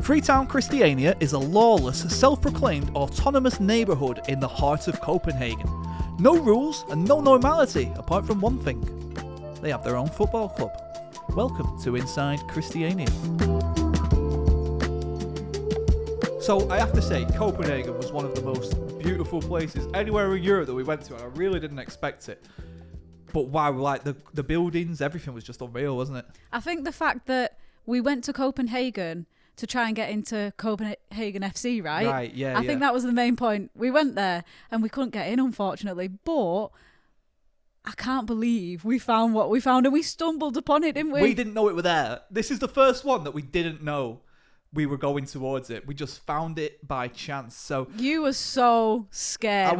Freetown Christiania is a lawless, self-proclaimed autonomous neighbourhood in the heart of Copenhagen. No rules and no normality, apart from one thing. They have their own football club. Welcome to Inside Christiania. So I have to say, Copenhagen was one of the most beautiful places anywhere in Europe that we went to, and I really didn't expect it. But wow, like the buildings, everything was just unreal, wasn't it? I think the fact that we went to Copenhagen to try and get into Copenhagen FC, right? Right, yeah. I think that was the main point. We went there and we couldn't get in, unfortunately. But I can't believe we found what we found, and we stumbled upon it, didn't we? We didn't know it was there. This is the first one that we didn't know we were going towards it. We just found it by chance. So you were so scared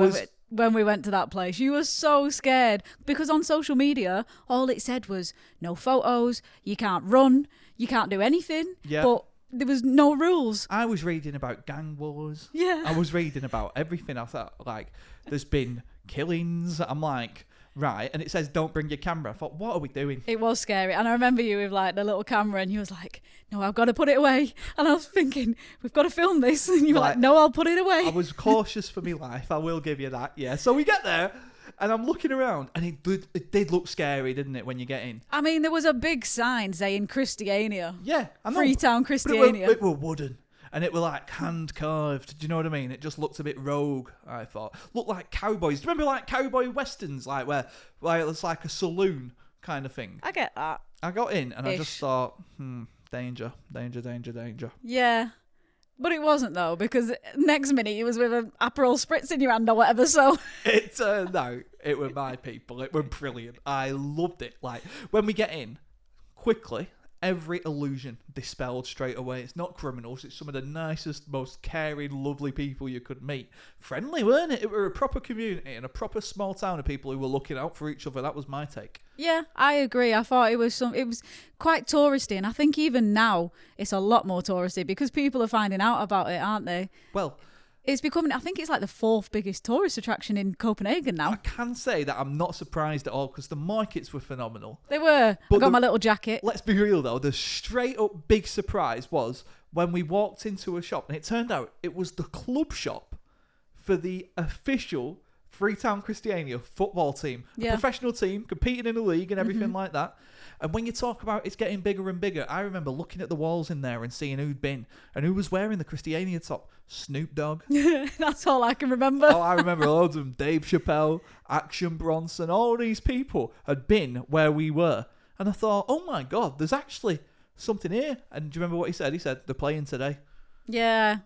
when we went to that place. You were so scared because on social media, all it said was no photos, you can't run, you can't do anything. Yeah. But there was no rules. I was reading about gang wars. Yeah. I was reading about everything. I thought, like, there's been killings. I'm like, right. And it says, don't bring your camera. I thought, what are we doing? It was scary. And I remember you with like the little camera and you was like, no, I've got to put it away. And I was thinking, we've got to film this. And you were like, no, I'll put it away. I was cautious for my life. I will give you that. Yeah. So we get there and I'm looking around and it did look scary, didn't it, when you get in? I mean, there was a big sign saying Christiania. Yeah. I know. Freetown Christiania. But it were wooden. And it were like hand carved. Do you know what I mean? It just looked a bit rogue, I thought. Looked like cowboys. Do you remember like cowboy westerns, like where it's like a saloon kind of thing? I get that. I got in and I just thought, danger. Yeah. But it wasn't though, because next minute you was with an Aperol Spritz in your hand or whatever, so... It turned out it were my people. It were brilliant. I loved it. Like, when we get in, quickly... every illusion dispelled straight away. It's not criminals. It's some of the nicest, most caring, lovely people you could meet. Friendly, weren't it? It were a proper community and a proper small town of people who were looking out for each other. That was my take. Yeah, I agree. I thought it was quite touristy, and I think even now it's a lot more touristy because people are finding out about it, aren't they? Well, it's becoming, I think it's like the 4th biggest tourist attraction in Copenhagen now. I can say that I'm not surprised at all because the markets were phenomenal. They were. But I got my little jacket. Let's be real though, the straight up big surprise was when we walked into a shop and it turned out it was the club shop for the official Freetown Christiania football team. A professional team competing in a league and everything like that. And when you talk about it's getting bigger and bigger, I remember looking at the walls in there and seeing who'd been and who was wearing the Christiania top. Snoop Dogg. That's all I can remember. Oh, I remember loads of them. Dave Chappelle, Action Bronson, all these people had been where we were. And I thought, oh my God, there's actually something here. And do you remember what he said? He said, they're playing today. Yeah.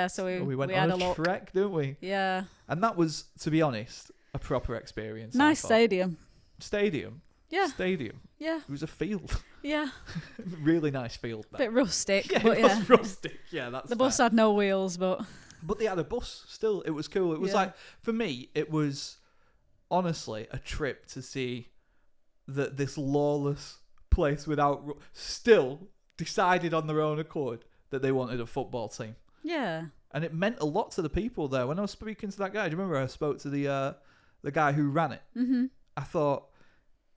So we went had on a trek, didn't we? Yeah. And that was, to be honest, a proper experience. Nice stadium. Yeah. Stadium. Yeah. It was a field. Yeah. Really nice field. That. Bit rustic. Yeah, but it was rustic. Yeah, that's the bus had no wheels, but they had a bus still. It was cool. It was like, for me, it was honestly a trip to see that this lawless place still decided on their own accord that they wanted a football team. Yeah. And it meant a lot to the people there. When I was speaking to that guy, do you remember I spoke to the guy who ran it? Mm-hmm. I thought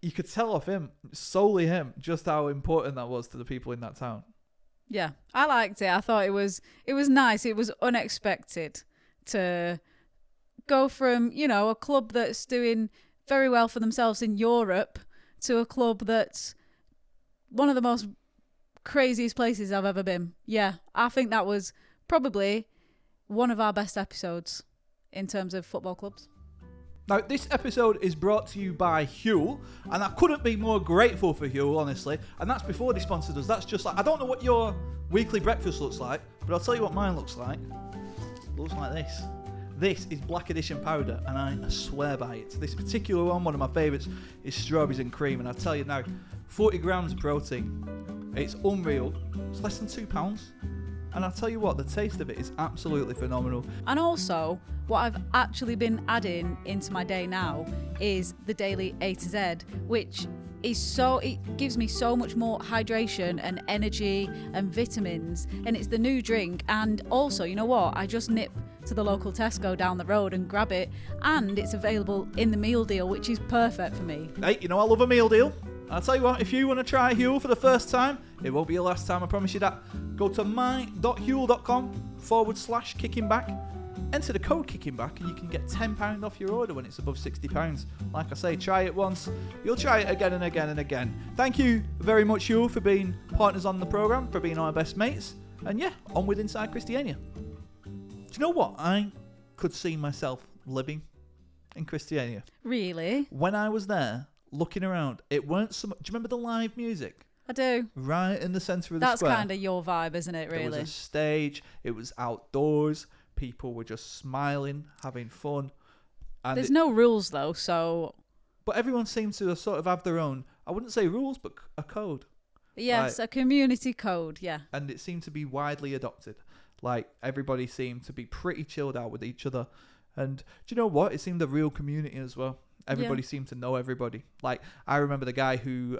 you could tell off him, solely him, just how important that was to the people in that town. Yeah, I liked it. I thought it was nice. It was unexpected to go from, a club that's doing very well for themselves in Europe to a club that's one of the most craziest places I've ever been. Yeah, I think that was probably one of our best episodes in terms of football clubs. Now, this episode is brought to you by Huel, and I couldn't be more grateful for Huel, honestly. And that's before they sponsored us. That's just like, I don't know what your weekly breakfast looks like, but I'll tell you what mine looks like. It looks like this. This is Black Edition powder, and I swear by it. This particular one of my favourites, is strawberries and cream. And I tell you now, 40 grams of protein. It's unreal. It's less than £2. And I'll tell you what, the taste of it is absolutely phenomenal. And also, what I've actually been adding into my day now is the daily A to Z, which is it gives me so much more hydration and energy and vitamins, and it's the new drink. And also, you know what, I just nip to the local Tesco down the road and grab it, and it's available in the meal deal, which is perfect for me. Hey, I love a meal deal. I'll tell you what, if you want to try Huel for the first time, it won't be your last time, I promise you that. Go to my.huel.com/kickingback. Enter the code kickingback and you can get £10 off your order when it's above £60. Like I say, try it once, you'll try it again and again and again. Thank you very much, Huel, for being partners on the programme, for being our best mates. And yeah, on with Inside Christiania. Do you know what? I could see myself living in Christiania. Really? When I was there, looking around, it weren't so much. Do you remember the live music? I do. Right in the centre of the square. That's kind of your vibe, isn't it, really? There was a stage, it was outdoors, people were just smiling, having fun. And there's no rules, though, so... But everyone seemed to sort of have their own, I wouldn't say rules, but a code. Yes, a community code, yeah. And it seemed to be widely adopted. Like, everybody seemed to be pretty chilled out with each other. And do you know what? It seemed a real community as well. Everybody seemed to know everybody. Like, I remember the guy who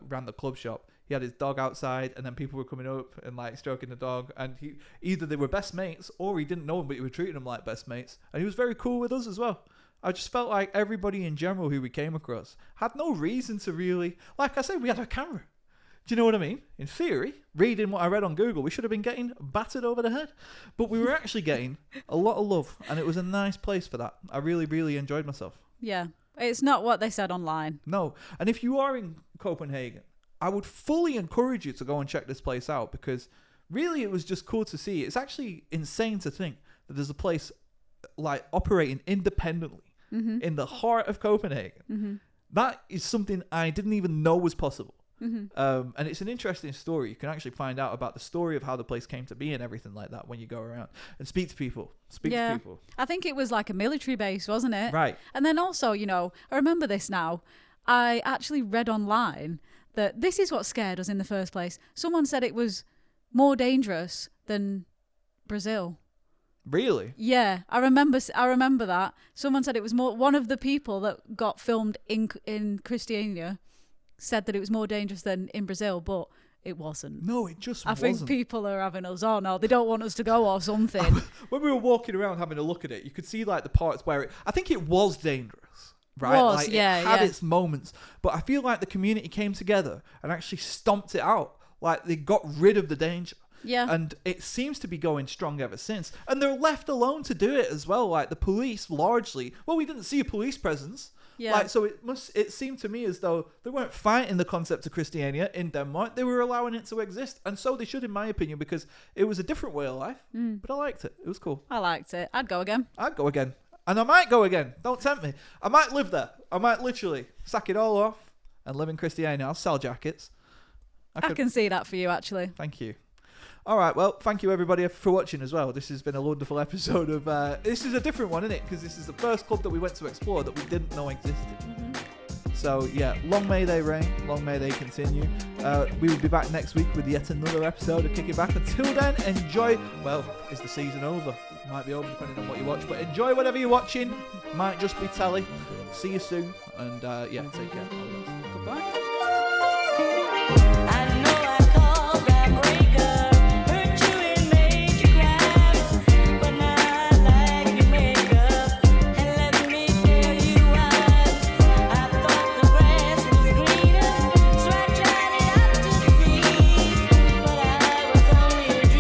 ran the club shop. He had his dog outside, and then people were coming up and like stroking the dog. And either they were best mates, or he didn't know them, but he was treating them like best mates. And he was very cool with us as well. I just felt like everybody in general who we came across had no reason to really... Like I said, we had a camera. Do you know what I mean? In theory, reading what I read on Google, we should have been getting battered over the head. But we were actually getting a lot of love, and it was a nice place for that. I really, really enjoyed myself. Yeah, it's not what they said online. No, and if you are in Copenhagen, I would fully encourage you to go and check this place out, because really it was just cool to see. It's actually insane to think that there's a place like operating independently in the heart of Copenhagen. That is something I didn't even know was possible. And it's an interesting story. You can actually find out about the story of how the place came to be and everything like that when you go around and speak to people. To people. I think it was like a military base, wasn't it? Right. And then also, you know, I remember this now. I actually read online that this is what scared us in the first place. Someone said it was more dangerous than Brazil. Really? Yeah, I remember that. Someone said it was more... One of the people that got filmed in Christiania said that it was more dangerous than in Brazil, but it wasn't. No, it just wasn't. I think people are having us, oh no, they don't want us to go or something. When we were walking around having a look at it, you could see like the parts where I think it was dangerous. Right? Was, it had its moments, but I feel like the community came together and actually stomped it out. Like they got rid of the danger. Yeah. And it seems to be going strong ever since. And they're left alone to do it as well. Like the police largely, well, we didn't see a police presence. Yeah. Like, so it seemed to me as though they weren't fighting the concept of Christiania in Denmark. They were allowing it to exist. And so they should, in my opinion, because it was a different way of life. But I liked it. It was cool. I liked it. I'd go again. And I might go again. Don't tempt me. I might live there. I might literally sack it all off and live in Christiania. I'll sell jackets. I can see that for you, actually. Thank you. All right. Well, thank you, everybody, for watching as well. This has been a wonderful episode of... this is a different one, isn't it? Because this is the first club that we went to explore that we didn't know existed. So, yeah, long may they reign. Long may they continue. We will be back next week with yet another episode of Kick It Back. Until then, enjoy... Well, is the season over? Might be over depending on what you watch, but enjoy whatever you're watching. Might just be telly. See you soon, and yeah, take care. Goodbye.